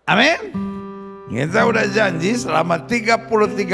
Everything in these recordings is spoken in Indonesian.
Amin. Kita udah janji selama 33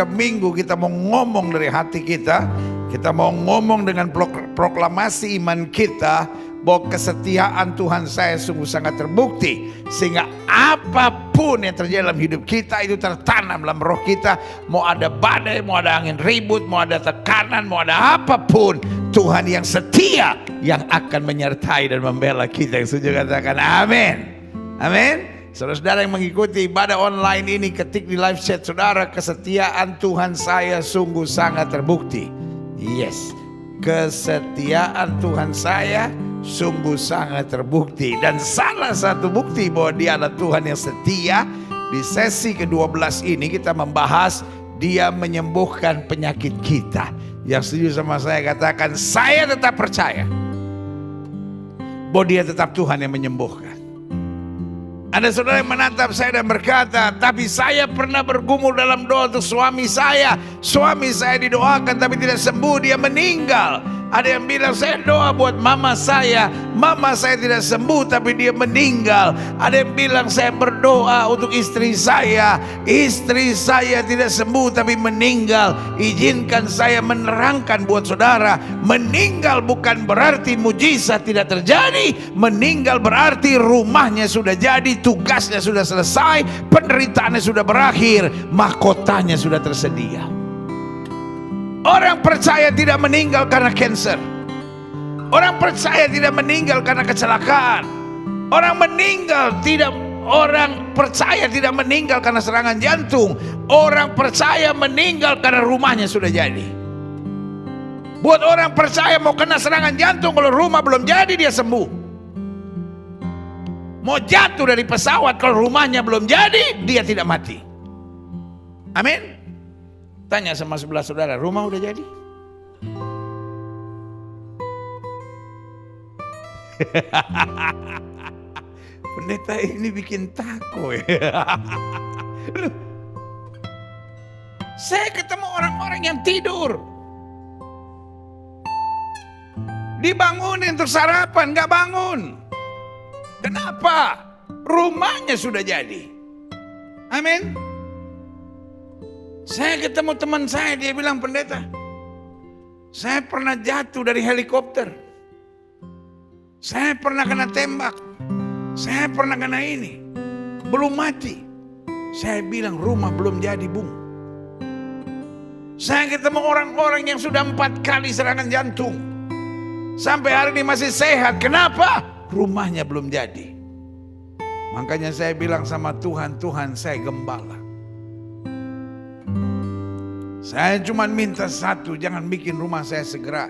minggu kita mau ngomong dari hati kita. Kita mau ngomong dengan proklamasi iman kita bahwa kesetiaan Tuhan saya sungguh sangat terbukti. Sehingga apapun yang terjadi dalam hidup kita itu tertanam dalam roh kita. Mau ada badai, mau ada angin ribut, mau ada tekanan, mau ada apapun, Tuhan yang setia yang akan menyertai dan membela kita. Yang setuju katakan amin. Amin. Saudara-saudara yang mengikuti ibadah online ini, ketik di live chat saudara, kesetiaan Tuhan saya sungguh sangat terbukti. Yes, kesetiaan Tuhan saya sungguh sangat terbukti. Dan salah satu bukti bahwa dia adalah Tuhan yang setia, di sesi ke-12 ini kita membahas dia menyembuhkan penyakit kita. Yang setuju sama saya katakan, saya tetap percaya bahwa dia tetap Tuhan yang menyembuhkan. Ada saudara yang menatap saya dan berkata, tapi saya pernah bergumul dalam doa untuk suami saya. Suami saya didoakan tapi tidak sembuh, dia meninggal. Ada yang bilang saya doa buat mama saya tidak sembuh tapi dia meninggal. Ada yang bilang saya berdoa untuk istri saya tidak sembuh tapi meninggal. Izinkan saya menerangkan buat saudara, meninggal bukan berarti mujizat tidak terjadi. Meninggal berarti rumahnya sudah jadi, tugasnya sudah selesai, penderitaannya sudah berakhir, mahkotanya sudah tersedia. Orang percaya tidak meninggal karena cancer. Orang percaya tidak meninggal karena kecelakaan. Orang percaya tidak meninggal karena serangan jantung. Orang percaya meninggal karena rumahnya sudah jadi. Buat orang percaya mau kena serangan jantung, kalau rumah belum jadi dia sembuh. Mau jatuh dari pesawat, kalau rumahnya belum jadi dia tidak mati. Amin. Tanya sama sebelah saudara, rumah udah jadi? Pendeta ini bikin takut. Saya ketemu orang-orang yang tidur, dibangunin untuk sarapan, gak bangun. Kenapa? Rumahnya sudah jadi. Amin. Saya ketemu teman saya, dia bilang, pendeta, saya pernah jatuh dari helikopter, saya pernah kena tembak, saya pernah kena ini, belum mati. Saya bilang rumah belum jadi, Bung. Saya ketemu orang-orang yang sudah 4 kali serangan jantung, sampai hari ini masih sehat. Kenapa? Rumahnya belum jadi. Makanya saya bilang sama Tuhan, Tuhan saya gembala. Saya cuma minta satu, jangan bikin rumah saya segera.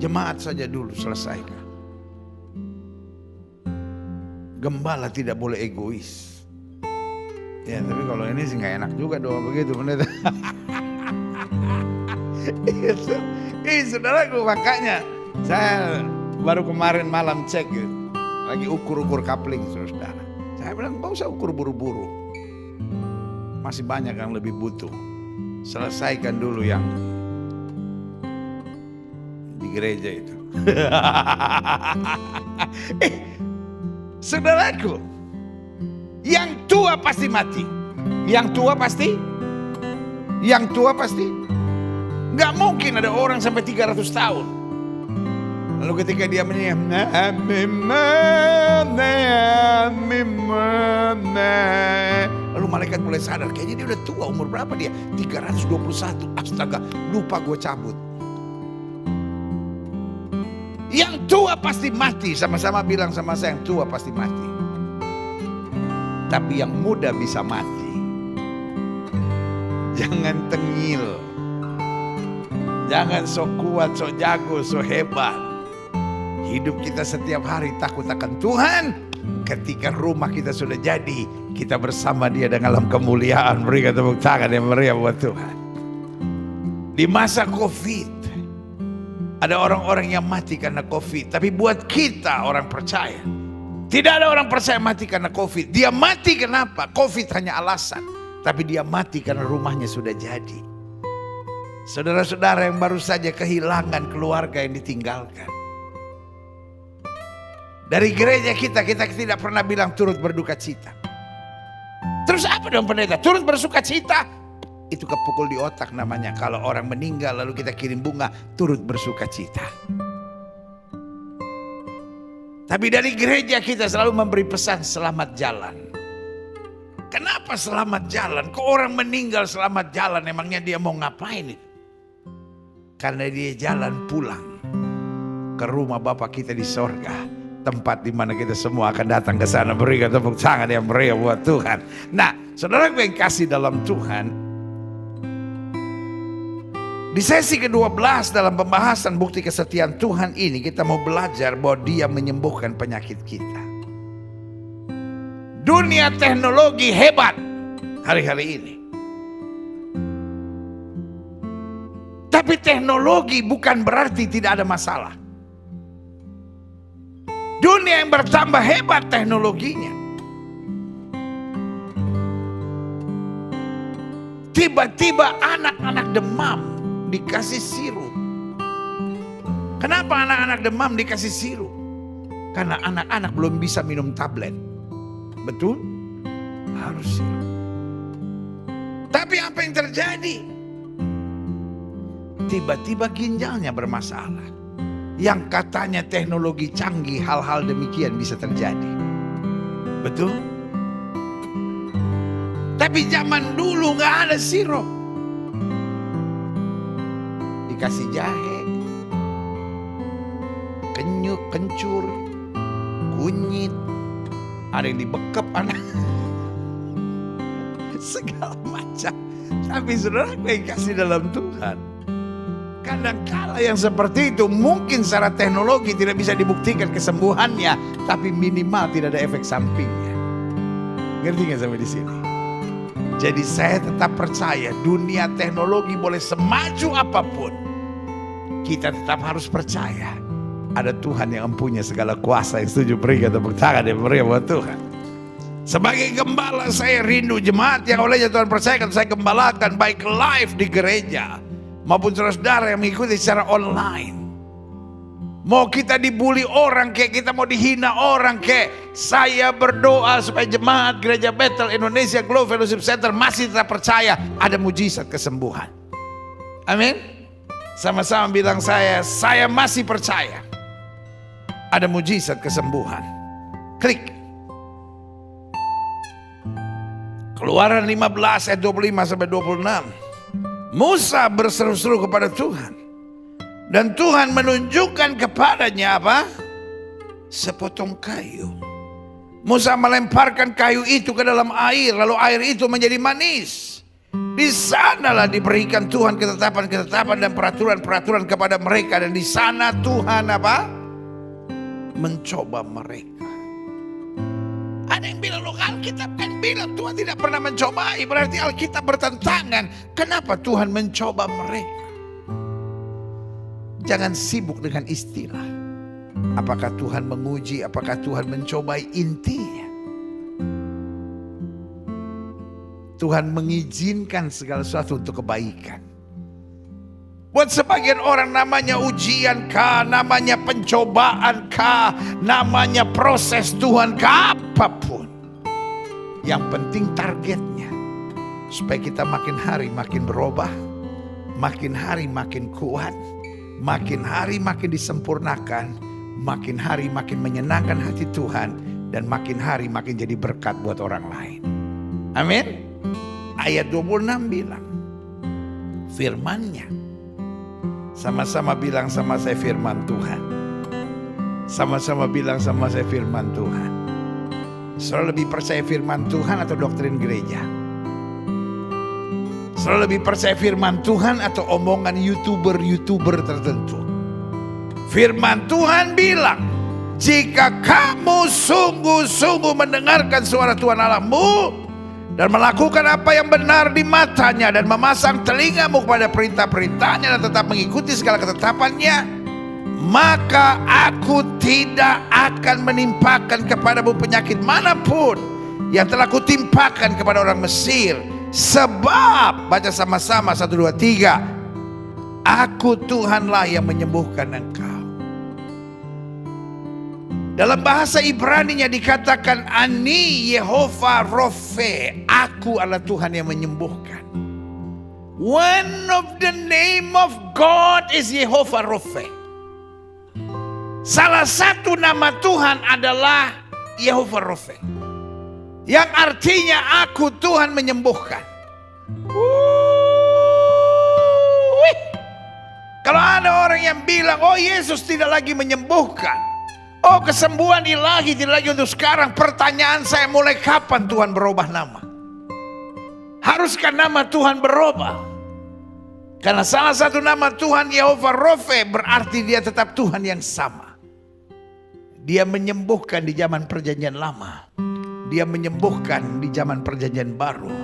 Jemaat saja dulu selesaikan. Gembala tidak boleh egois. Ya tapi kalau ini sih gak enak juga doa begitu, pendeta. Saudaraku, makanya saya baru kemarin malam cek lagi ukur-ukur kapling, saudara. Saya bilang gak usah ukur buru-buru, masih banyak yang lebih butuh. Selesaikan dulu yang di gereja itu. Saudaraku, yang tua pasti mati. Yang tua pasti. Gak mungkin ada orang sampai 300 tahun. Lalu ketika dia lalu malaikat mulai sadar, kayaknya dia udah tua. Umur berapa dia? 321. Astaga, lupa gue cabut. Yang tua pasti mati. Sama-sama bilang sama saya, yang tua pasti mati. Tapi yang muda bisa mati. Jangan tengil. Jangan sok kuat, sok jago, sok hebat. Hidup kita setiap hari takut akan Tuhan. Ketika rumah kita sudah jadi, kita bersama dia dalam kemuliaan. Berikan tepuk tangan yang meriah buat Tuhan. Di masa COVID, ada orang-orang yang mati karena COVID. Tapi buat kita orang percaya, tidak ada orang percaya mati karena COVID. Dia mati kenapa? COVID hanya alasan. Tapi dia mati karena rumahnya sudah jadi. Saudara-saudara yang baru saja kehilangan keluarga yang ditinggalkan. Dari gereja kita tidak pernah bilang turut berduka cita. Apa dong pendeta? Turut bersuka cita. Itu kepukul di otak namanya. Kalau orang meninggal lalu kita kirim bunga, turut bersuka cita. Tapi dari gereja kita selalu memberi pesan selamat jalan. Kenapa selamat jalan? Kok orang meninggal selamat jalan? Emangnya dia mau ngapain itu? Karena dia jalan pulang ke rumah Bapa kita di sorga. Tempat di mana kita semua akan datang ke sana. Berikan tepuk tangan yang meriah buat Tuhan. Nah, saudara yang kasih dalam Tuhan, di sesi ke-12 dalam pembahasan bukti kesetiaan Tuhan ini, kita mau belajar bahwa Dia menyembuhkan penyakit kita. Dunia teknologi hebat hari-hari ini. Tapi teknologi bukan berarti tidak ada masalah. Dunia yang bertambah hebat teknologinya. Tiba-tiba anak-anak demam dikasih sirup. Kenapa anak-anak demam dikasih sirup? Karena anak-anak belum bisa minum tablet. Betul? Harus sirup. Tapi apa yang terjadi? Tiba-tiba ginjalnya bermasalah. Yang katanya teknologi canggih, hal-hal demikian bisa terjadi. Betul? Tapi zaman dulu gak ada sirup. Dikasih jahe, kencur, kunyit, ada yang dibekep anak. Segala macam. Tapi saudara yang kasih dalam Tuhan, kadang-kala yang seperti itu mungkin secara teknologi tidak bisa dibuktikan kesembuhannya, tapi minimal tidak ada efek sampingnya. Ngerti nggak sampai di sini? Jadi saya tetap percaya dunia teknologi boleh semaju apapun, kita tetap harus percaya ada Tuhan yang mempunyai segala kuasa. Yang setuju berikan tepuk tangan yang meriah buat Tuhan. Sebagai gembala saya rindu jemaat yang olehnya Tuhan percayakan saya gembalakan, baik live di gereja maupun saudara-saudara yang mengikuti secara online. Mau kita dibully orang kayak, kita mau dihina orang kayak, saya berdoa supaya jemaat Gereja Bethel Indonesia Glow Fellowship Center masih tetap percaya ada mujizat kesembuhan. Amin. Sama-sama bilang saya masih percaya ada mujizat kesembuhan. Klik. Keluaran 15 ayat 25 sampai 26. Musa berseru-seru kepada Tuhan. Dan Tuhan menunjukkan kepadanya apa? Sepotong kayu. Musa melemparkan kayu itu ke dalam air. Lalu air itu menjadi manis. Di sanalah diberikan Tuhan ketetapan-ketetapan dan peraturan-peraturan kepada mereka. Dan di sana Tuhan apa? Mencoba mereka. Ada yang bilang, loh Alkitab kan bilang Tuhan tidak pernah mencobai. Berarti Alkitab bertentangan. Kenapa Tuhan mencoba mereka? Jangan sibuk dengan istilah. Apakah Tuhan menguji, apakah Tuhan mencobai, intinya Tuhan mengizinkan segala sesuatu untuk kebaikan. Buat sebagian orang namanya ujian kah, namanya pencobaan kah, namanya proses Tuhan kah, apapun. Yang penting targetnya supaya kita makin hari makin berubah, makin hari makin kuat, makin hari makin disempurnakan, makin hari makin menyenangkan hati Tuhan, dan makin hari makin jadi berkat buat orang lain. Amin. Ayat 26 bilang, firman-Nya. Sama-sama bilang sama saya firman Tuhan. Sama-sama bilang sama saya firman Tuhan. Saudara lebih percaya firman Tuhan atau doktrin gereja? Saudara lebih percaya firman Tuhan atau omongan YouTuber tertentu? Firman Tuhan bilang, jika kamu sungguh-sungguh mendengarkan suara Tuhan Allahmu dan melakukan apa yang benar di matanya dan memasang telingamu kepada perintah-perintahnya dan tetap mengikuti segala ketetapannya, maka aku tidak akan menimpakan kepadamu penyakit manapun yang telah kutimpakan kepada orang Mesir. Sebab, baca sama-sama 1, 2, 3, aku Tuhanlah yang menyembuhkan engkau. Dalam bahasa Ibrani-nya dikatakan Ani Yehova Rofe, aku adalah Tuhan yang menyembuhkan. One of the name of God is Yehova Rofe. Salah satu nama Tuhan adalah Yehova Rofe, yang artinya aku Tuhan menyembuhkan. Kalau ada orang yang bilang, oh Yesus tidak lagi menyembuhkan, oh kesembuhan ilahi tidak lagi untuk sekarang. Pertanyaan saya, mulai kapan Tuhan berubah nama? Haruskah nama Tuhan berubah? Karena salah satu nama Tuhan Yehova Rofe berarti dia tetap Tuhan yang sama. Dia menyembuhkan di zaman perjanjian lama, dia menyembuhkan di zaman perjanjian baru,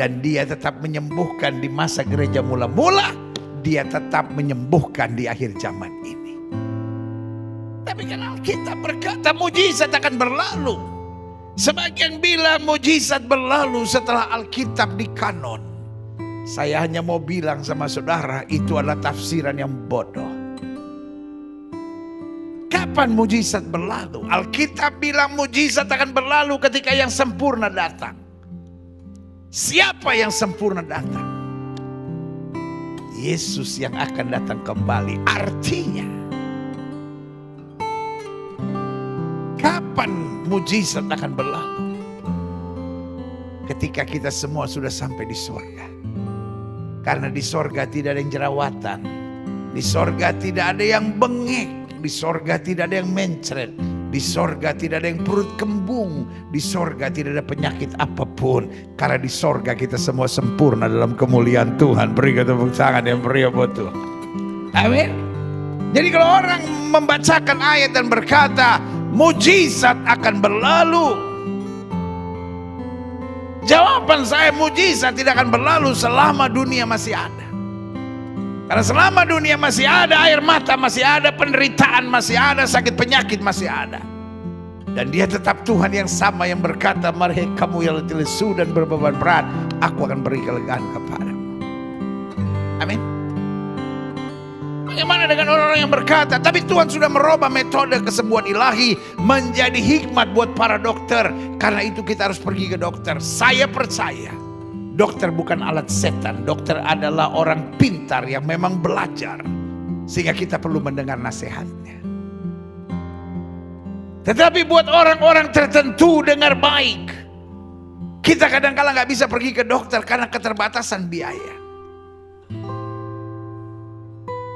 dan dia tetap menyembuhkan di masa gereja mula-mula. Dia tetap menyembuhkan di akhir zaman ini. Tapi kan Alkitab berkata mujizat akan berlalu. Sebagian bilang mujizat berlalu setelah Alkitab dikanon. Saya hanya mau bilang sama saudara, itu adalah tafsiran yang bodoh. Kapan mujizat berlalu? Alkitab bilang mujizat akan berlalu ketika yang sempurna datang. Siapa yang sempurna datang? Yesus yang akan datang kembali. Artinya, kapan mujizat akan berlalu? Ketika kita semua sudah sampai di sorga. Karena di sorga tidak ada yang jerawatan, di sorga tidak ada yang bengek, di sorga tidak ada yang mencret, di sorga tidak ada yang perut kembung, di sorga tidak ada penyakit apapun. Karena di sorga kita semua sempurna dalam kemuliaan Tuhan. Berikan tepuk tangan yang meriah buat Tuhan. Amin. Jadi kalau orang membacakan ayat dan berkata mujizat akan berlalu, jawaban saya, mujizat tidak akan berlalu selama dunia masih ada. Karena selama dunia masih ada, air mata masih ada, penderitaan masih ada, sakit penyakit masih ada. Dan dia tetap Tuhan yang sama yang berkata, mari kamu yang letih lesu dan berbeban berat, aku akan beri kelegaan kepadamu. Amin. Bagaimana dengan orang-orang yang berkata, tapi Tuhan sudah merubah metode kesembuhan ilahi menjadi hikmat buat para dokter, karena itu kita harus pergi ke dokter. Saya percaya dokter bukan alat setan. Dokter adalah orang pintar yang memang belajar, sehingga kita perlu mendengar nasihatnya. Tetapi buat orang-orang tertentu dengar baik, kita kadang-kala gak bisa pergi ke dokter karena keterbatasan biaya.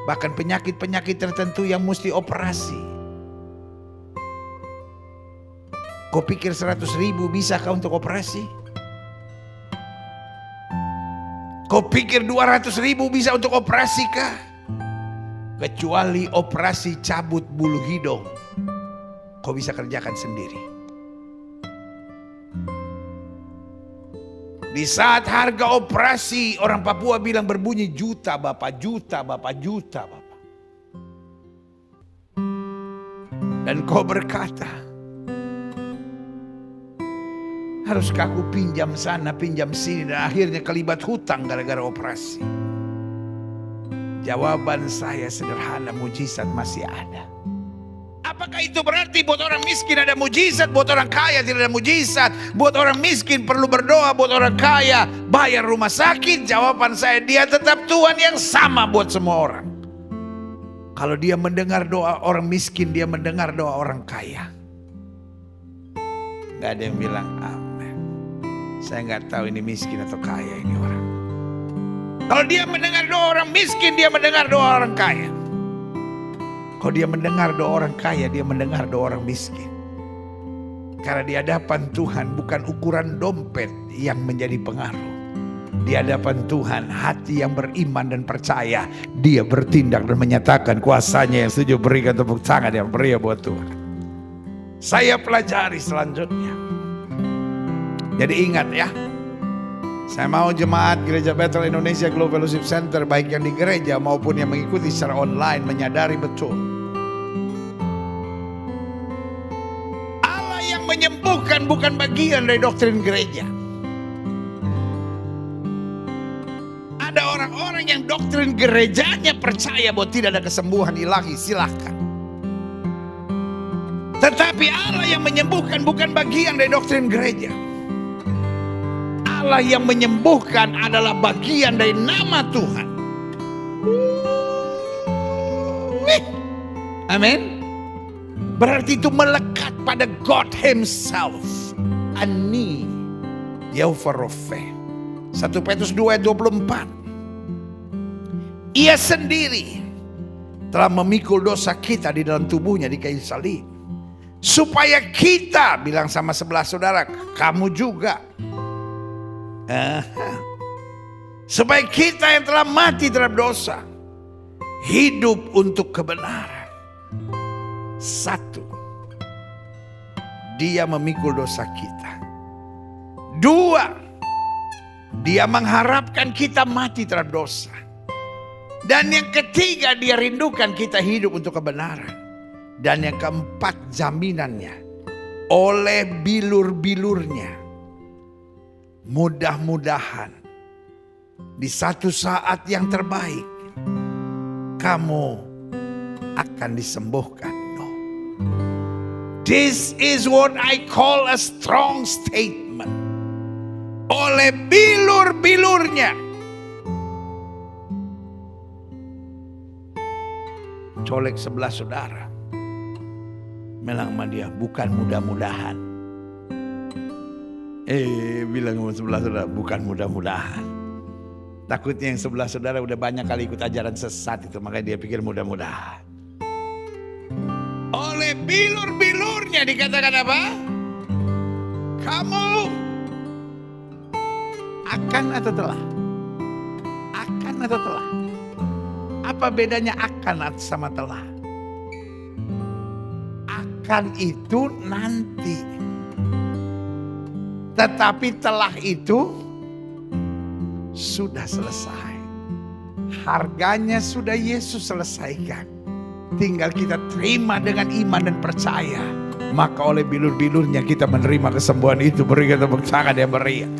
Bahkan penyakit-penyakit tertentu yang mesti operasi. Kau pikir 100.000 bisakah untuk operasi? Kau pikir 200.000 bisa untuk operasi kah? Kecuali operasi cabut bulu hidung, kau bisa kerjakan sendiri. Di saat harga operasi orang Papua bilang berbunyi juta bapak, juta bapak, juta bapak. Dan kau berkata, haruskah aku pinjam sana, pinjam sini, dan akhirnya kelibat hutang gara-gara operasi? Jawaban saya sederhana, mujizat masih ada. Apakah itu berarti buat orang miskin ada mujizat, buat orang kaya tidak ada mujizat? Buat orang miskin perlu berdoa, buat orang kaya bayar rumah sakit? Jawaban saya, dia tetap Tuhan yang sama buat semua orang. Kalau dia mendengar doa orang miskin, dia mendengar doa orang kaya. Gak ada yang bilang amin. Saya gak tahu ini miskin atau kaya ini orang. Kalau dia mendengar doa orang miskin, dia mendengar doa orang kaya. Kalau dia mendengar doa orang kaya, dia mendengar doa orang miskin. Karena di hadapan Tuhan bukan ukuran dompet yang menjadi pengaruh. Di hadapan Tuhan hati yang beriman dan percaya, dia bertindak dan menyatakan kuasanya. Yang setuju berikan tepuk tangan yang meriah buat Tuhan. Saya pelajari selanjutnya. Jadi ingat ya, saya mau jemaat Gereja Bethel Indonesia Global Fellowship Center, baik yang di gereja maupun yang mengikuti secara online, menyadari betul Allah yang menyembuhkan bukan bagian dari doktrin gereja. Ada orang-orang yang doktrin gerejanya percaya bahwa tidak ada kesembuhan ilahi, silahkan. Tetapi Allah yang menyembuhkan bukan bagian dari doktrin gereja. Allah yang menyembuhkan adalah bagian dari nama Tuhan. Amin. Berarti itu melekat pada God Himself. Ani Yehovah Rofe. 1 Petrus 2 ayat 24. Ia sendiri telah memikul dosa kita di dalam tubuhnya di kayu salib, supaya kita, bilang sama sebelah saudara, kamu juga. Supaya kita yang telah mati terhadap dosa, hidup untuk kebenaran. 1, Dia memikul dosa kita. 2, Dia mengharapkan kita mati terhadap dosa. Dan yang ketiga, Dia rindukan kita hidup untuk kebenaran. Dan yang keempat, jaminannya oleh bilur-bilurnya. Mudah-mudahan di satu saat yang terbaik kamu akan disembuhkan. No. This is what I call a strong statement. Oleh bilur-bilurnya. Colek sebelah saudara. Bilang sama dia, bukan mudah-mudahan. Bilang sama sebelah saudara, bukan mudah-mudahan. Takutnya yang sebelah saudara udah banyak kali ikut ajaran sesat itu, makanya dia pikir mudah-mudahan. Oleh bilur-bilurnya dikatakan apa? Kamu akan atau telah? Akan atau telah? Apa bedanya akan sama telah? Akan itu nanti. Tetapi telah itu sudah selesai. Harganya sudah Yesus selesaikan. Tinggal kita terima dengan iman dan percaya. Maka oleh bilur-bilurnya kita menerima kesembuhan itu. Berikan tepuk tangan yang meriah.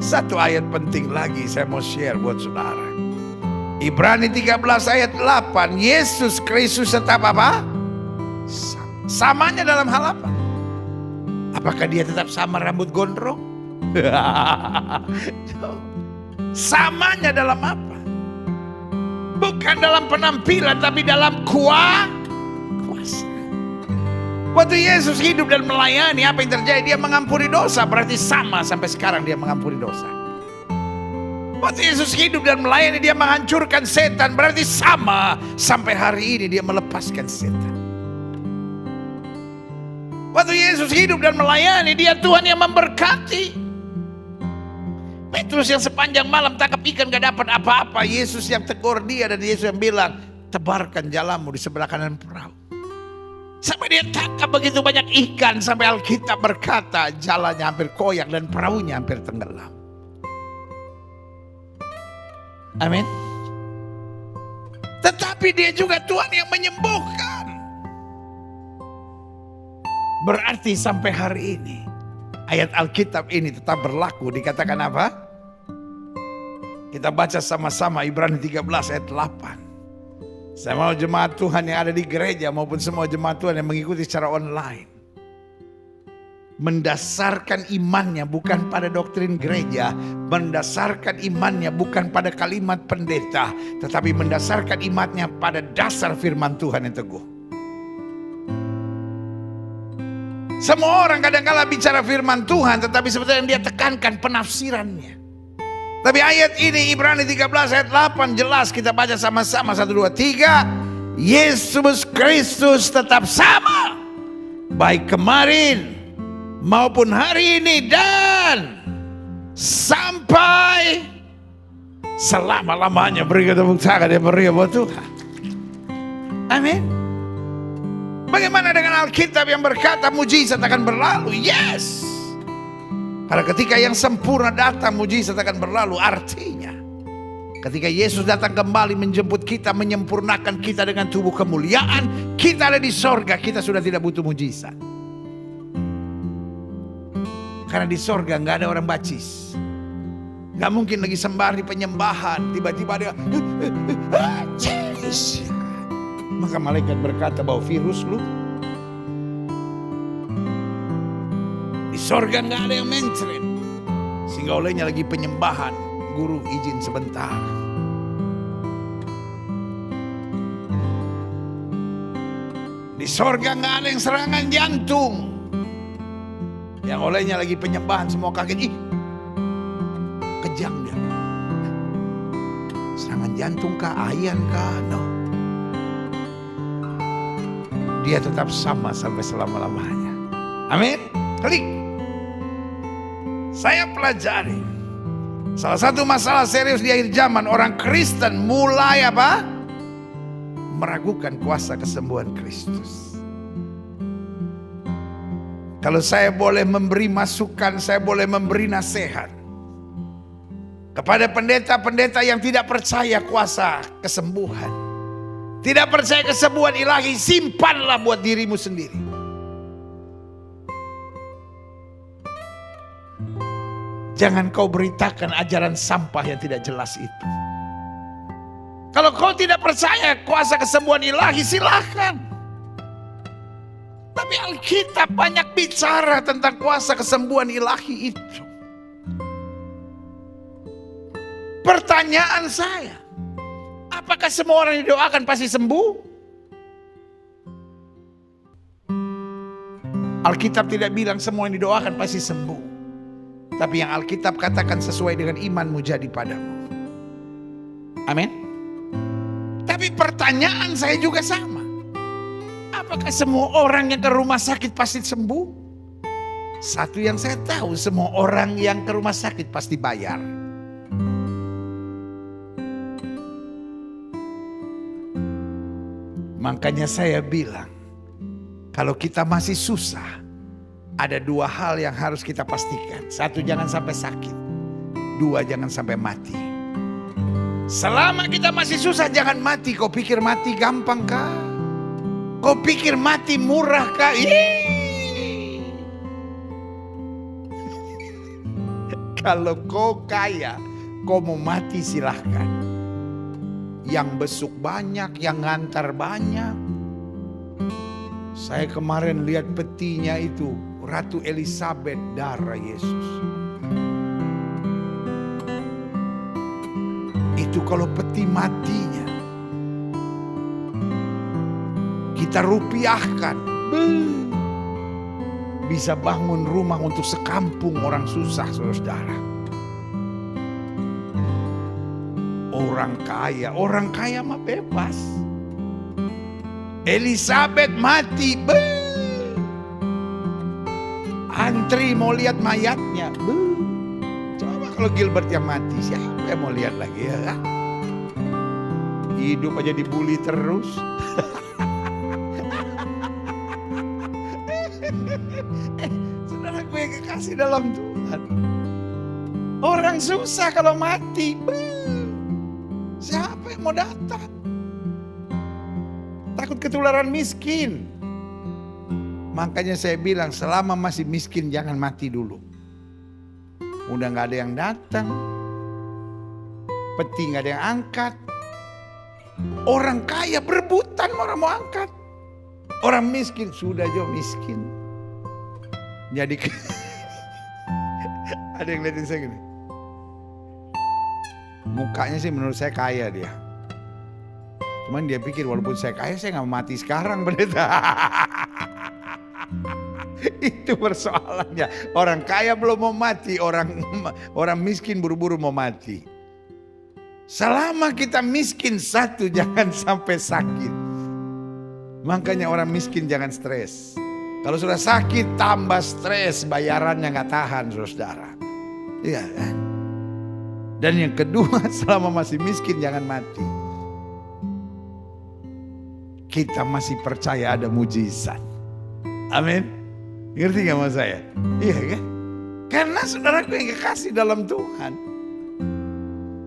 Satu ayat penting lagi saya mau share buat saudara. Ibrani 13 ayat 8. Yesus Kristus tetap apa? Samanya dalam hal apa? Apakah dia tetap sama rambut gondrong? Samanya dalam apa? Bukan dalam penampilan, tapi dalam kuasa. Waktu Yesus hidup dan melayani, apa yang terjadi? Dia mengampuni dosa, berarti sama sampai sekarang dia mengampuni dosa. Waktu Yesus hidup dan melayani, dia menghancurkan setan, berarti sama sampai hari ini dia melepaskan setan. Waktu Yesus hidup dan melayani, dia Tuhan yang memberkati. Petrus yang sepanjang malam tangkap ikan gak dapat apa-apa, Yesus yang tegur dia, dan Yesus yang bilang, tebarkan jalamu di sebelah kanan perahu. Sampai dia tangkap begitu banyak ikan, sampai Alkitab berkata jalannya hampir koyak dan perahunya hampir tenggelam. Amin. Tetapi dia juga Tuhan yang menyembuhkan. Berarti sampai hari ini ayat Alkitab ini tetap berlaku. Dikatakan apa? Kita baca sama-sama Ibrani 13 ayat 8. Saya mau jemaat Tuhan yang ada di gereja maupun semua jemaat Tuhan yang mengikuti secara online, mendasarkan imannya bukan pada doktrin gereja, mendasarkan imannya bukan pada kalimat pendeta, tetapi mendasarkan imannya pada dasar firman Tuhan yang teguh. Semua orang kadang-kala bicara firman Tuhan, tetapi sebetulnya yang dia tekankan penafsirannya. Tapi ayat ini Ibrani 13 ayat 8 jelas, kita baca sama-sama 1, 2, 3. Yesus Kristus tetap sama, baik kemarin maupun hari ini dan sampai selama-lamanya. Berikan tepuk tangan yang meriah buat Tuhan. Amin. Bagaimana dengan Alkitab yang berkata mujizat akan berlalu? Yes. Karena ketika yang sempurna datang, mujizat akan berlalu. Artinya ketika Yesus datang kembali menjemput kita, menyempurnakan kita dengan tubuh kemuliaan, kita ada di sorga, kita sudah tidak butuh mujizat. Karena di sorga gak ada orang bacis. Gak mungkin lagi sembah di penyembahan, tiba-tiba dia maka malaikat berkata, bawa virus lu. sorga nggak ada yang mencret. Sehingga olehnya lagi penyembahan, guru izin sebentar. Di sorga nggak ada yang serangan jantung. Yang olehnya lagi penyembahan semua kaget. Ih, kejang dia. Serangan jantung kah, ayan kah? No. Dia tetap sama sampai selama-lamanya. Amin. Klik. Saya pelajari. Salah satu masalah serius di akhir zaman, orang Kristen mulai apa? Meragukan kuasa kesembuhan Kristus. Kalau saya boleh memberi masukan, saya boleh memberi nasihat kepada pendeta-pendeta yang tidak percaya kuasa kesembuhan, tidak percaya kesembuhan ilahi, simpanlah buat dirimu sendiri. Jangan kau beritakan ajaran sampah yang tidak jelas itu. Kalau kau tidak percaya kuasa kesembuhan ilahi, silahkan. Tapi Alkitab banyak bicara tentang kuasa kesembuhan ilahi itu. Pertanyaan saya, apakah semua orang yang didoakan pasti sembuh? Alkitab tidak bilang semua yang didoakan pasti sembuh. Tapi yang Alkitab katakan sesuai dengan imanmu jadi padamu. Amin. Tapi pertanyaan saya juga sama. Apakah semua orang yang ke rumah sakit pasti sembuh? Satu yang saya tahu, semua orang yang ke rumah sakit pasti bayar. Makanya saya bilang, kalau kita masih susah, ada dua hal yang harus kita pastikan. Satu, jangan sampai sakit. Dua, jangan sampai mati. Selama kita masih susah, jangan mati. Kau pikir mati gampang kah? Kau pikir mati murah kah? Kalau kau kaya, kau mau mati silahkan. Yang besuk banyak, yang ngantar banyak. Saya kemarin lihat petinya itu, Ratu Elizabeth darah Yesus. Itu kalau peti matinya, kita rupiahkan, bisa bangun rumah untuk sekampung orang susah, saudara. Orang kaya mah bebas. Elizabeth mati, antri mau lihat mayatnya. Coba kalau Gilbert yang mati, siapa yang mau lihat lagi ya? Hidup aja dibully terus. Saudara gue yang kekasih dalam Tuhan, orang susah kalau mati, siapa yang mau datang? Takut ketularan miskin. Makanya saya bilang, selama masih miskin jangan mati dulu. Udah gak ada yang datang, peti gak ada yang angkat. Orang kaya berebutan orang mau angkat. Orang miskin sudah jo miskin. Jadi ada yang liatin saya gini. Mukanya sih menurut saya kaya dia. Cuman dia pikir walaupun saya kaya, saya gak mati sekarang, pendeta. Itu persoalannya. Orang kaya belum mau mati, orang miskin buru-buru mau mati. Selama kita miskin, satu, jangan sampai sakit. Makanya orang miskin jangan stres. Kalau sudah sakit tambah stres, bayarannya gak tahan, saudara. Iya kan? Dan yang kedua, selama masih miskin jangan mati. Kita masih percaya ada mujizat. Amin. Ngerti gak mas saya? Iya kan? Karena saudaraku yang kekasih dalam Tuhan,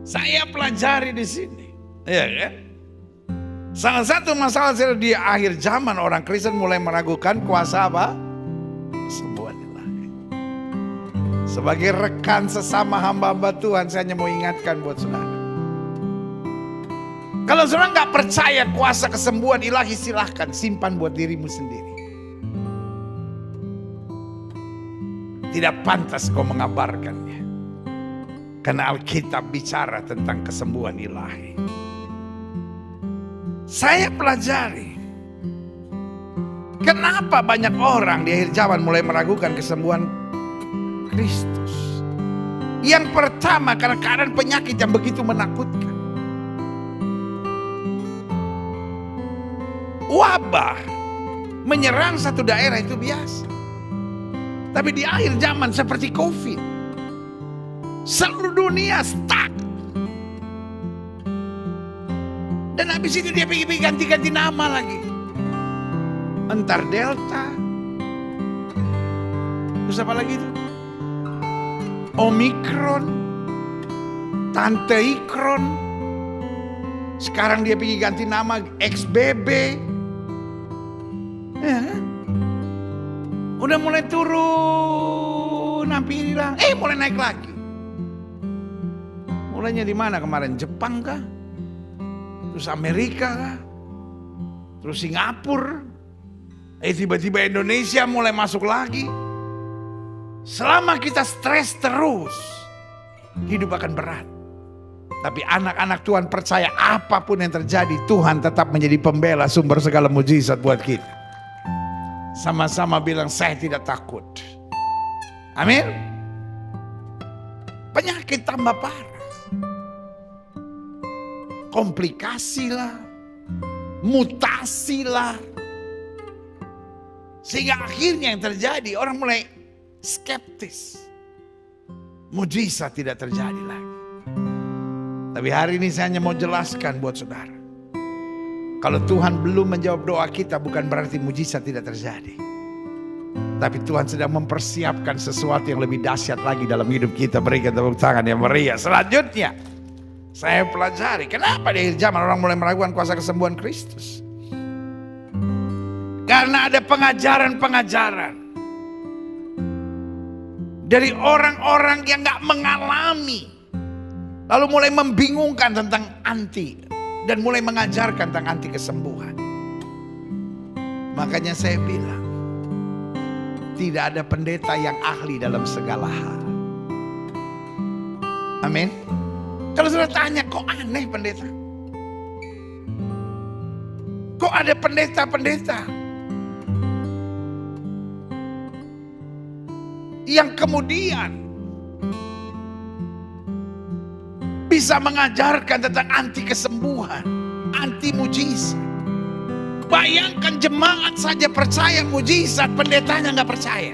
saya pelajari di sini. Iya kan? Salah satu masalah di akhir zaman, orang Kristen mulai meragukan kuasa apa? Kesembuhan ilahi. Sebagai rekan sesama hamba-hamba Tuhan, saya hanya mau ingatkan buat saudara. Kalau saudara nggak percaya kuasa kesembuhan ilahi, silahkan simpan buat dirimu sendiri. Tidak pantas kau mengabarkannya. Karena Alkitab bicara tentang kesembuhan ilahi. Saya pelajari, kenapa banyak orang di akhir zaman mulai meragukan kesembuhan Kristus. Yang pertama, karena keadaan penyakit yang begitu menakutkan. Wabah menyerang satu daerah itu biasa. Tapi di akhir zaman seperti COVID, seluruh dunia stuck. Dan habis itu dia pergi ganti-ganti nama lagi. Entar Delta. Terus apa lagi itu? Omikron. Tante Ikron. Sekarang dia pergi ganti nama XBB. Ya. Udah mulai turun, hampir hilang. Mulai naik lagi. Mulainya di mana kemarin? Jepang kah? Terus Amerika kah? Terus Singapura? Tiba-tiba Indonesia mulai masuk lagi. Selama kita stres terus, hidup akan berat. Tapi anak-anak Tuhan percaya apapun yang terjadi, Tuhan tetap menjadi pembela, sumber segala mujizat buat kita. Sama-sama bilang, saya tidak takut. Amin. Penyakit tambah parah. Komplikasi lah. Mutasi lah. Sehingga akhirnya yang terjadi, orang mulai skeptis. Mujizat tidak terjadi lagi. Tapi hari ini saya hanya mau jelaskan buat saudara. Kalau Tuhan belum menjawab doa kita, bukan berarti mujizat tidak terjadi. Tapi Tuhan sedang mempersiapkan sesuatu yang lebih dahsyat lagi dalam hidup kita. Berikan tepuk tangan yang meriah. Selanjutnya, saya pelajari kenapa di akhir zaman orang mulai meragukan kuasa kesembuhan Kristus. Karena ada pengajaran-pengajaran dari orang-orang yang gak mengalami, lalu mulai membingungkan tentang anti, dan mulai mengajarkan tentang anti kesembuhan. Makanya saya bilang, tidak ada pendeta yang ahli dalam segala hal. Amin. Kalau sudah tanya, kok aneh pendeta? Kok ada pendeta-pendeta yang kemudian bisa mengajarkan tentang anti kesembuhan, anti mujizat. Bayangkan jemaat saja percaya mujizat, pendetanya nggak percaya.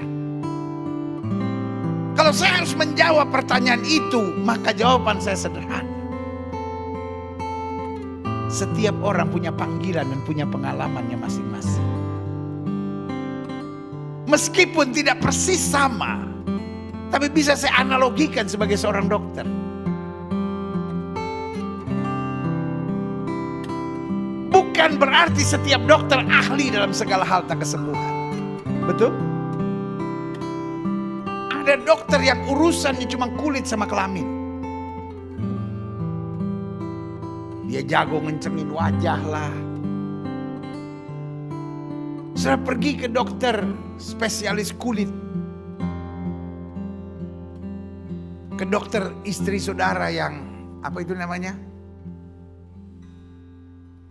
Kalau saya harus menjawab pertanyaan itu, maka jawaban saya sederhana. Setiap orang punya panggilan dan punya pengalamannya masing-masing. Meskipun tidak persis sama, tapi bisa saya analogikan sebagai seorang dokter. Bukan berarti setiap dokter ahli dalam segala hal tentang kesembuhan. Betul? Ada dokter yang urusannya cuma kulit sama kelamin. Dia jago ngencengin wajah lah. Saya pergi ke dokter spesialis kulit. Ke dokter istri saudara yang, apa itu namanya?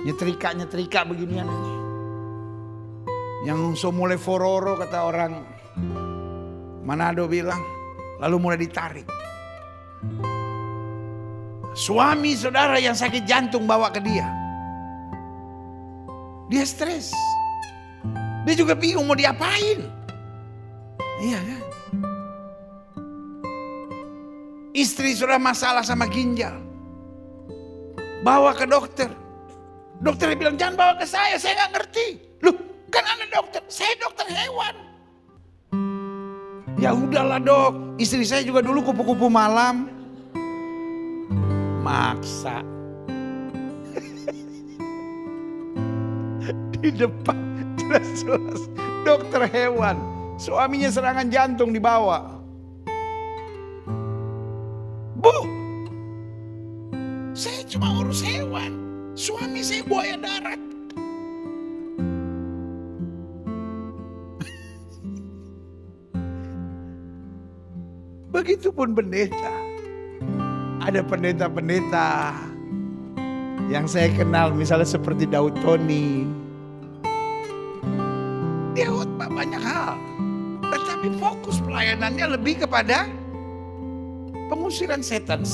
Nyetrika beginian aja. Yang mulai fororo kata orang Manado bilang. Lalu mulai ditarik. Suami saudara yang sakit jantung bawa ke dia. Dia stres. Dia juga bingung mau diapain. Iya kan? Istri saudara masalah sama ginjal. Bawa ke dokter. Dokternya bilang jangan bawa ke saya gak ngerti. Loh kan Anda dokter, saya dokter hewan. Ya udahlah dok, istri saya juga dulu kupu-kupu malam. Maksa. Di depan jelas-jelas dokter hewan. Suaminya serangan jantung dibawa. Bu, saya cuma urus hewan. Suami saya buaya darat. Begitupun pendeta. Ada pendeta-pendeta yang saya kenal, misalnya seperti Daud Tony. Dia khotbah banyak hal, tetapi fokus pelayanannya lebih kepada pengusiran setan,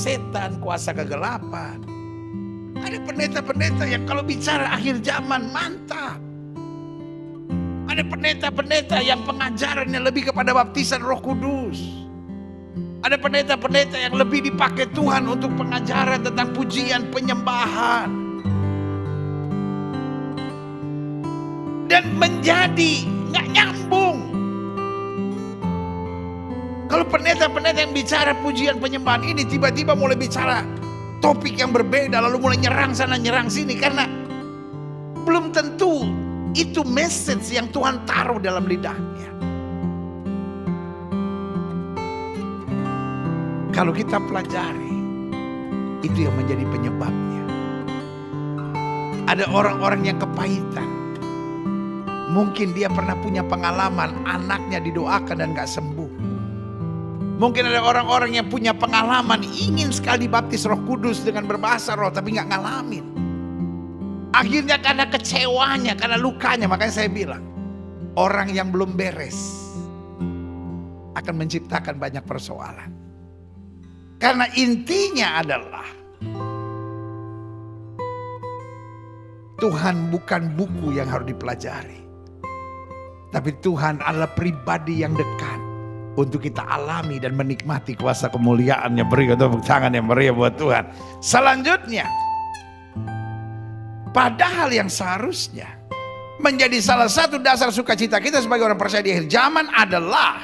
kuasa kegelapan. Ada pendeta-pendeta yang kalau bicara akhir zaman mantap. Ada pendeta-pendeta yang pengajarannya lebih kepada baptisan Roh Kudus. Ada pendeta-pendeta yang lebih dipakai Tuhan untuk pengajaran tentang pujian, penyembahan. Dan menjadi nggak nyambung. Kalau pendeta-pendeta yang bicara pujian penyembahan ini tiba-tiba mulai bicara topik yang berbeda, lalu mulai nyerang sana nyerang sini, karena belum tentu itu message yang Tuhan taruh dalam lidahnya. Kalau kita pelajari, itu yang menjadi penyebabnya. Ada orang-orang yang kepahitan. Mungkin dia pernah punya pengalaman anaknya didoakan dan gak sembuh. Mungkin ada orang-orang yang punya pengalaman ingin sekali baptis Roh Kudus dengan berbahasa roh tapi gak ngalamin. Akhirnya karena kecewanya, karena lukanya, makanya saya bilang orang yang belum beres akan menciptakan banyak persoalan. Karena intinya adalah Tuhan bukan buku yang harus dipelajari, tapi Tuhan adalah pribadi yang dekat untuk kita alami dan menikmati kuasa kemuliaannya. Beri tepuk tangan yang meriah buat Tuhan. Selanjutnya, padahal yang seharusnya menjadi salah satu dasar sukacita kita sebagai orang percaya di akhir zaman adalah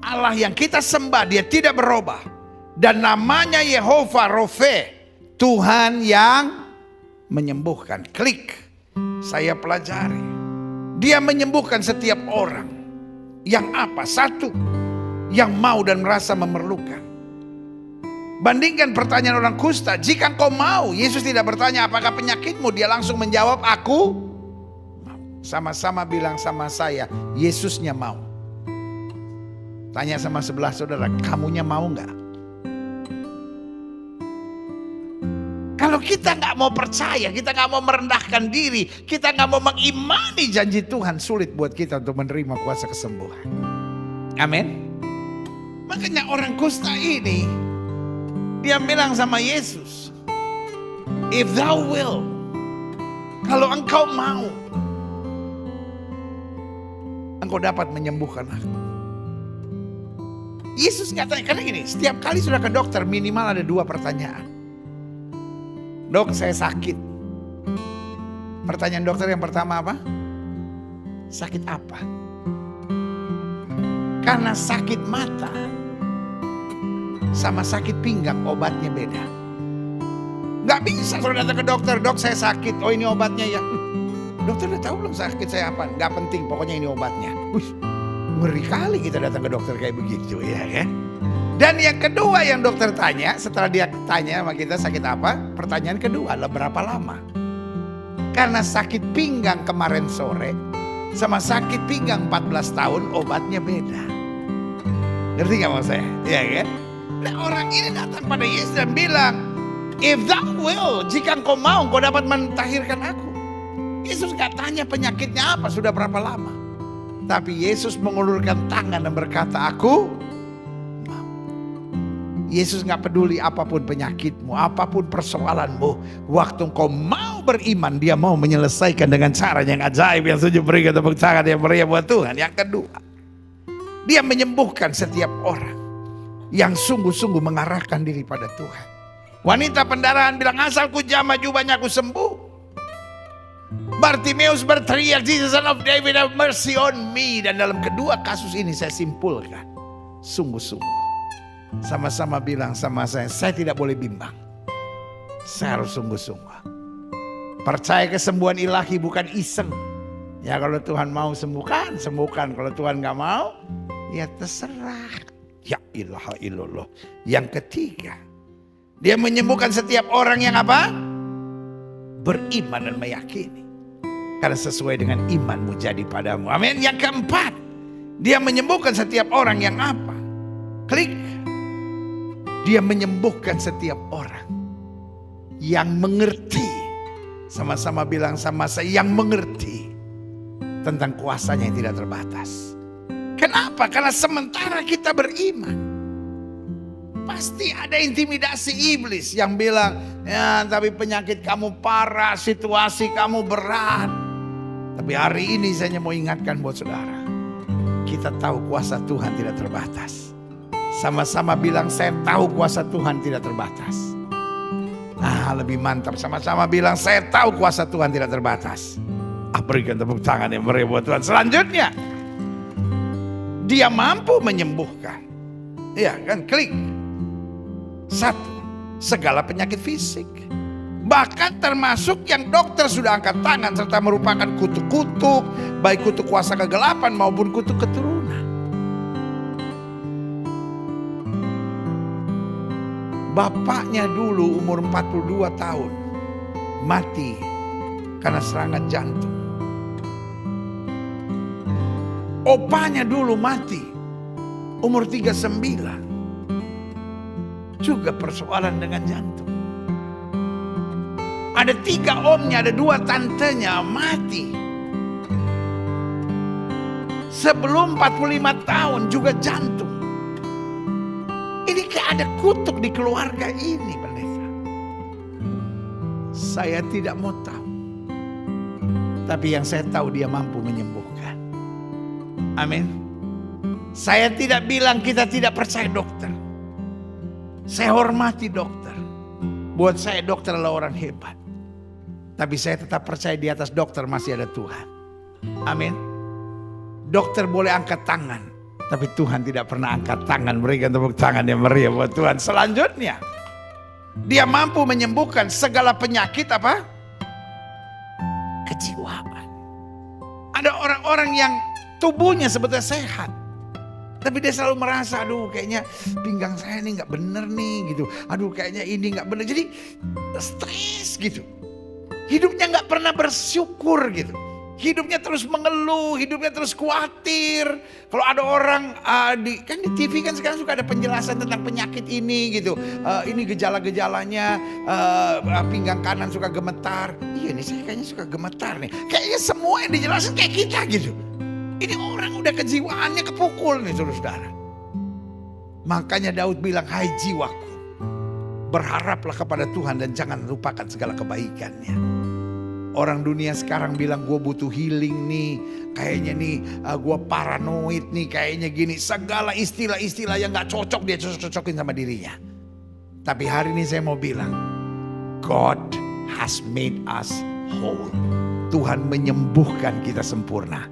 Allah yang kita sembah, dia tidak berubah. Dan namanya Yehova Rofe, Tuhan yang menyembuhkan. Klik, saya pelajari. Dia menyembuhkan setiap orang. Yang apa? Satu, yang mau dan merasa memerlukan. Bandingkan pertanyaan orang kusta, jika engkau mau, Yesus tidak bertanya apakah penyakitmu, dia langsung menjawab, aku mau. Sama-sama bilang sama saya, Yesusnya mau. Tanya sama sebelah saudara, kamunya mau nggak? Kalau kita nggak mau percaya, kita nggak mau merendahkan diri, kita nggak mau mengimani janji Tuhan, sulit buat kita untuk menerima kuasa kesembuhan. Amin. Makanya orang kusta ini, dia bilang sama Yesus, if thou will, kalau engkau mau, engkau dapat menyembuhkan aku. Yesus nggak tanya, karena gini, setiap kali sudah ke dokter minimal ada 2 pertanyaan. Dok, saya sakit. Pertanyaan dokter yang pertama apa? Sakit apa? Karena sakit mata sama sakit pinggang obatnya beda. Gak bisa kalau datang ke dokter, dok saya sakit, oh ini obatnya ya. Dokter udah tahu belum sakit saya apa? Gak penting, pokoknya ini obatnya. Ngeri kali kita datang ke dokter kayak begitu ya kan? Dan yang kedua yang dokter tanya, setelah dia tanya sama kita sakit apa, pertanyaan kedua adalah berapa lama. Karena sakit pinggang kemarin sore sama sakit pinggang 14 tahun obatnya beda. Ngerti gak mau saya? Iya kan? Nah orang ini datang pada Yesus dan bilang, if thou will, jika engkau mau, engkau dapat mentahirkan aku. Yesus gak tanya penyakitnya apa, sudah berapa lama. Tapi Yesus mengulurkan tangan dan berkata, aku mau. Yesus gak peduli apapun penyakitmu, apapun persoalanmu. Waktu engkau mau beriman, dia mau menyelesaikan dengan cara yang ajaib. Yang setuju berikan tepuk tangan yang meriah buat Tuhan. Yang kedua, dia menyembuhkan setiap orang yang sungguh-sungguh mengarahkan diri pada Tuhan. Wanita pendarahan bilang, asal ku jamah jubahnya aku sembuh. Bartimeus berteriak, Jesus son of David have mercy on me. Dan dalam kedua kasus ini saya simpulkan, sungguh-sungguh sama-sama bilang sama saya tidak boleh bimbang. Saya harus sungguh-sungguh. Percaya kesembuhan ilahi bukan iseng. Ya kalau Tuhan mau sembuhkan, sembuhkan. Kalau Tuhan gak mau, ya terserah. Ya ilaha illallah. Yang ketiga, dia menyembuhkan setiap orang yang apa? Beriman dan meyakini. Karena sesuai dengan imanmu jadi padamu. Amin. Yang keempat, dia menyembuhkan setiap orang yang apa? Klik. Dia menyembuhkan setiap orang yang mengerti. Sama-sama bilang sama saya, yang mengerti tentang kuasanya yang tidak terbatas. Kenapa? Karena sementara kita beriman, pasti ada intimidasi iblis yang bilang, ya tapi penyakit kamu parah, situasi kamu berat. Tapi hari ini saya mau ingatkan buat saudara, kita tahu kuasa Tuhan tidak terbatas. Sama-sama bilang, saya tahu kuasa Tuhan tidak terbatas. Lebih mantap. Sama-sama bilang, saya tahu kuasa Tuhan tidak terbatas. Berikan tepuk tangan yang meriah buat Tuhan. Selanjutnya, dia mampu menyembuhkan. Iya kan, klik. 1, segala penyakit fisik. Bahkan termasuk yang dokter sudah angkat tangan serta merupakan kutuk-kutuk, baik kutuk kuasa kegelapan maupun kutuk keturunan. Bapaknya dulu umur 42 tahun mati karena serangan jantung. Opanya dulu mati umur 39, juga persoalan dengan jantung. Ada 3 omnya, ada 2 tantenya mati sebelum 45 tahun, juga jantung. Ini kayak ada kutuk di keluarga ini, pendeta. Saya tidak mau tahu, tapi yang saya tahu dia mampu menyembuhkan. Amin. Saya tidak bilang kita tidak percaya dokter. Saya hormati dokter. Buat saya dokter adalah orang hebat. Tapi saya tetap percaya di atas dokter masih ada Tuhan. Amin. Dokter boleh angkat tangan, tapi Tuhan tidak pernah angkat tangan. Berikan tepuk tangan yang meriah buat Tuhan. Selanjutnya, dia mampu menyembuhkan segala penyakit apa? Kejiwaan. Ada orang-orang yang tubuhnya sebetulnya sehat, tapi dia selalu merasa, aduh kayaknya pinggang saya ini gak bener nih gitu. Aduh kayaknya ini gak bener. Jadi stres gitu. Hidupnya gak pernah bersyukur gitu. Hidupnya terus mengeluh, hidupnya terus khawatir. Kalau ada orang kan di TV kan sekarang suka ada penjelasan tentang penyakit ini gitu. Ini gejala-gejalanya, pinggang kanan suka gemetar. Iya nih, saya kayaknya suka gemetar nih. Kayaknya semua yang dijelasin kayak kita gitu. Ini orang udah kejiwaannya kepukul nih saudara-saudara. Makanya Daud bilang, hai jiwaku, berharaplah kepada Tuhan dan jangan lupakan segala kebaikannya. Orang dunia sekarang bilang gue butuh healing nih. Kayaknya nih gue paranoid nih, kayaknya gini. Segala istilah-istilah yang gak cocok dia cocok-cocokin sama dirinya. Tapi hari ini saya mau bilang, God has made us whole. Tuhan menyembuhkan kita sempurna.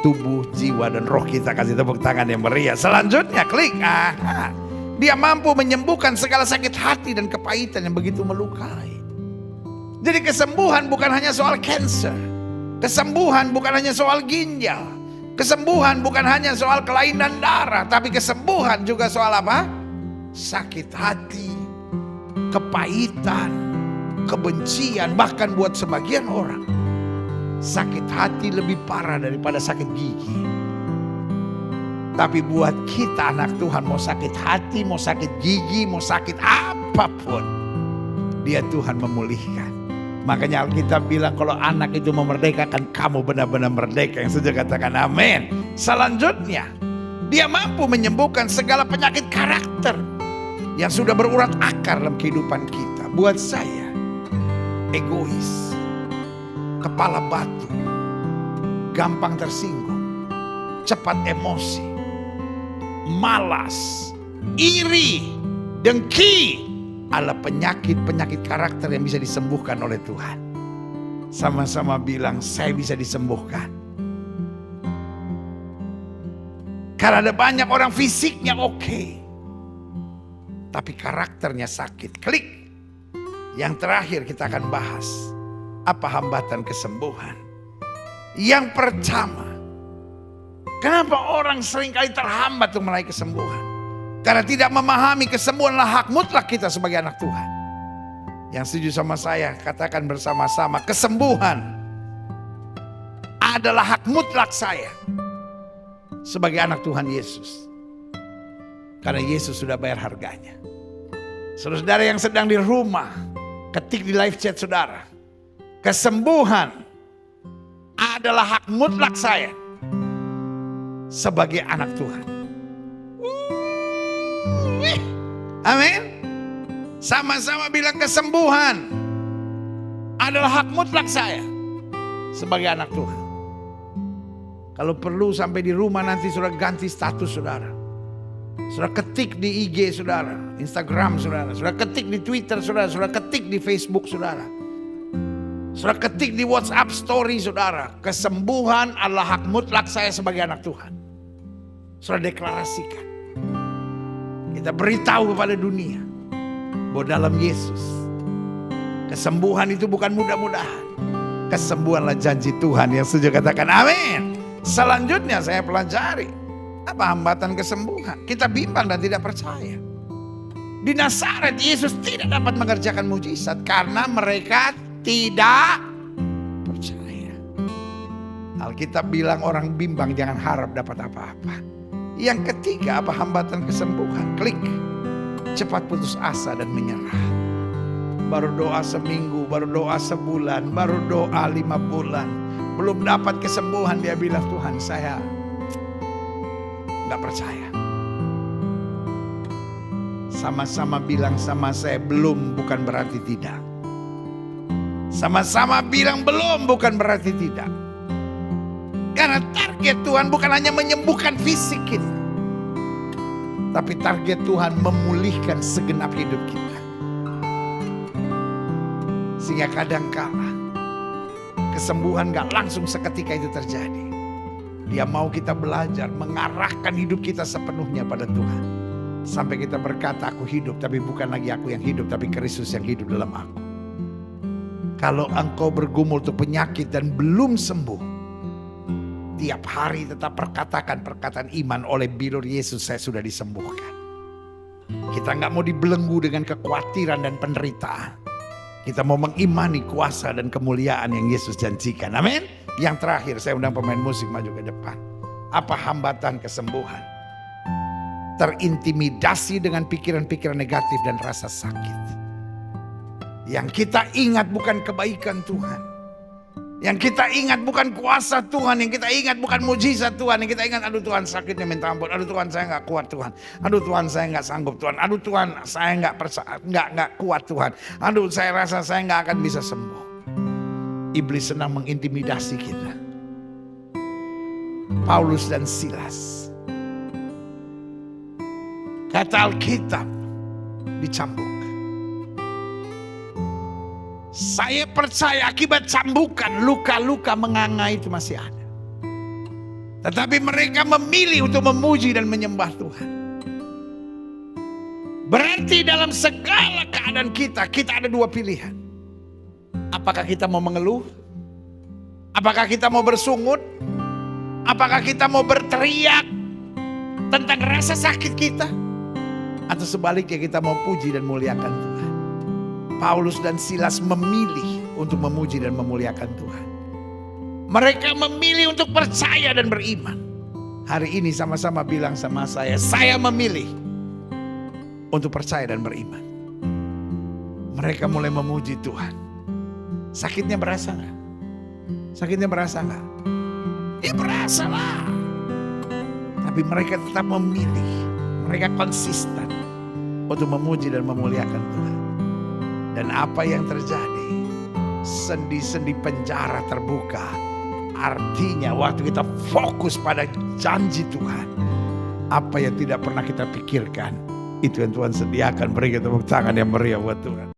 Tubuh, jiwa dan roh kita. Kasih tepuk tangan yang meriah. Selanjutnya klik. Dia mampu menyembuhkan segala sakit hati dan kepahitan yang begitu melukai. Jadi kesembuhan bukan hanya soal cancer. Kesembuhan bukan hanya soal ginjal. Kesembuhan bukan hanya soal kelainan darah. Tapi kesembuhan juga soal apa? Sakit hati, kepahitan, kebencian. Bahkan buat sebagian orang, sakit hati lebih parah daripada sakit gigi. Tapi buat kita anak Tuhan, mau sakit hati, mau sakit gigi, mau sakit apapun, dia Tuhan memulihkan. Makanya Alkitab bilang kalau anak itu memerdekakan, kamu benar-benar merdeka. Yang sudah katakan amin. Selanjutnya, dia mampu menyembuhkan segala penyakit karakter yang sudah berurat akar dalam kehidupan kita. Buat saya, egois, kepala batu, gampang tersinggung, cepat emosi, malas, iri, dengki, adalah penyakit-penyakit karakter yang bisa disembuhkan oleh Tuhan. Sama-sama bilang, saya bisa disembuhkan. Karena ada banyak orang fisiknya oke, tapi karakternya sakit. Klik. Yang terakhir kita akan bahas, apa hambatan kesembuhan. Yang pertama, kenapa orang seringkali terhambat untuk meraih kesembuhan? Karena tidak memahami kesembuhanlah hak mutlak kita sebagai anak Tuhan. Yang setuju sama saya, katakan bersama-sama, kesembuhan adalah hak mutlak saya sebagai anak Tuhan Yesus. Karena Yesus sudah bayar harganya. Saudara yang sedang di rumah, ketik di live chat saudara. Kesembuhan adalah hak mutlak saya sebagai anak Tuhan. Amin. Sama-sama bilang kesembuhan adalah hak mutlak saya sebagai anak Tuhan. Kalau perlu sampai di rumah nanti saudara ganti status saudara. Saudara ketik di IG saudara, Instagram saudara, saudara ketik di Twitter saudara, saudara ketik di Facebook saudara. Saudara ketik di WhatsApp story saudara, kesembuhan adalah hak mutlak saya sebagai anak Tuhan. Saudara deklarasikan. Kita beritahu kepada dunia bahwa dalam Yesus kesembuhan itu bukan mudah-mudahan. Kesembuhanlah janji Tuhan yang setuju katakan amin. Selanjutnya saya pelajari apa hambatan kesembuhan. Kita bimbang dan tidak percaya. Di Nazaret Yesus tidak dapat mengerjakan mujizat karena mereka tidak percaya. Alkitab bilang orang bimbang jangan harap dapat apa-apa. Yang ketiga apa hambatan kesembuhan? Klik. Cepat putus asa dan menyerah. Baru doa seminggu, baru doa sebulan, baru doa 5 bulan. Belum dapat kesembuhan dia bilang Tuhan saya gak percaya. Sama-sama bilang sama saya belum bukan berarti tidak. Sama-sama bilang belum bukan berarti tidak. Karena target Tuhan bukan hanya menyembuhkan fisik kita. Tapi target Tuhan memulihkan segenap hidup kita. Sehingga kadangkala kesembuhan gak langsung seketika itu terjadi. Dia mau kita belajar mengarahkan hidup kita sepenuhnya pada Tuhan. Sampai kita berkata aku hidup tapi bukan lagi aku yang hidup tapi Kristus yang hidup dalam aku. Kalau engkau bergumul untuk penyakit dan belum sembuh, tiap hari tetap perkatakan perkataan iman oleh bilur Yesus saya sudah disembuhkan. Kita gak mau dibelenggu dengan kekhawatiran dan penderitaan. Kita mau mengimani kuasa dan kemuliaan yang Yesus janjikan. Amin. Yang terakhir saya undang pemain musik maju ke depan. Apa hambatan kesembuhan? Terintimidasi dengan pikiran-pikiran negatif dan rasa sakit. Yang kita ingat bukan kebaikan Tuhan. Yang kita ingat bukan kuasa Tuhan. Yang kita ingat bukan mujizat Tuhan. Yang kita ingat aduh Tuhan sakitnya minta ampun. Aduh Tuhan saya gak kuat Tuhan. Aduh Tuhan saya gak sanggup Tuhan. Aduh Tuhan saya gak kuat Tuhan. Aduh saya rasa saya gak akan bisa sembuh. Iblis senang mengintimidasi kita. Paulus dan Silas. Kata Alkitab dicambuk. Saya percaya akibat cambukan luka-luka menganga itu masih ada. Tetapi mereka memilih untuk memuji dan menyembah Tuhan. Berarti dalam segala keadaan kita ada 2 pilihan. Apakah kita mau mengeluh? Apakah kita mau bersungut? Apakah kita mau berteriak tentang rasa sakit kita? Atau sebaliknya kita mau puji dan muliakan Tuhan? Paulus dan Silas memilih untuk memuji dan memuliakan Tuhan. Mereka memilih untuk percaya dan beriman. Hari ini sama-sama bilang sama saya memilih untuk percaya dan beriman. Mereka mulai memuji Tuhan. Sakitnya berasa gak? Sakitnya berasa gak? Ya berasa lah. Tapi mereka tetap memilih. Mereka konsisten untuk memuji dan memuliakan Tuhan. Dan apa yang terjadi? Sendi-sendi penjara terbuka. Artinya waktu kita fokus pada janji Tuhan. Apa yang tidak pernah kita pikirkan. Itu yang Tuhan sediakan. Beri tepuk tangan yang meriah buat Tuhan.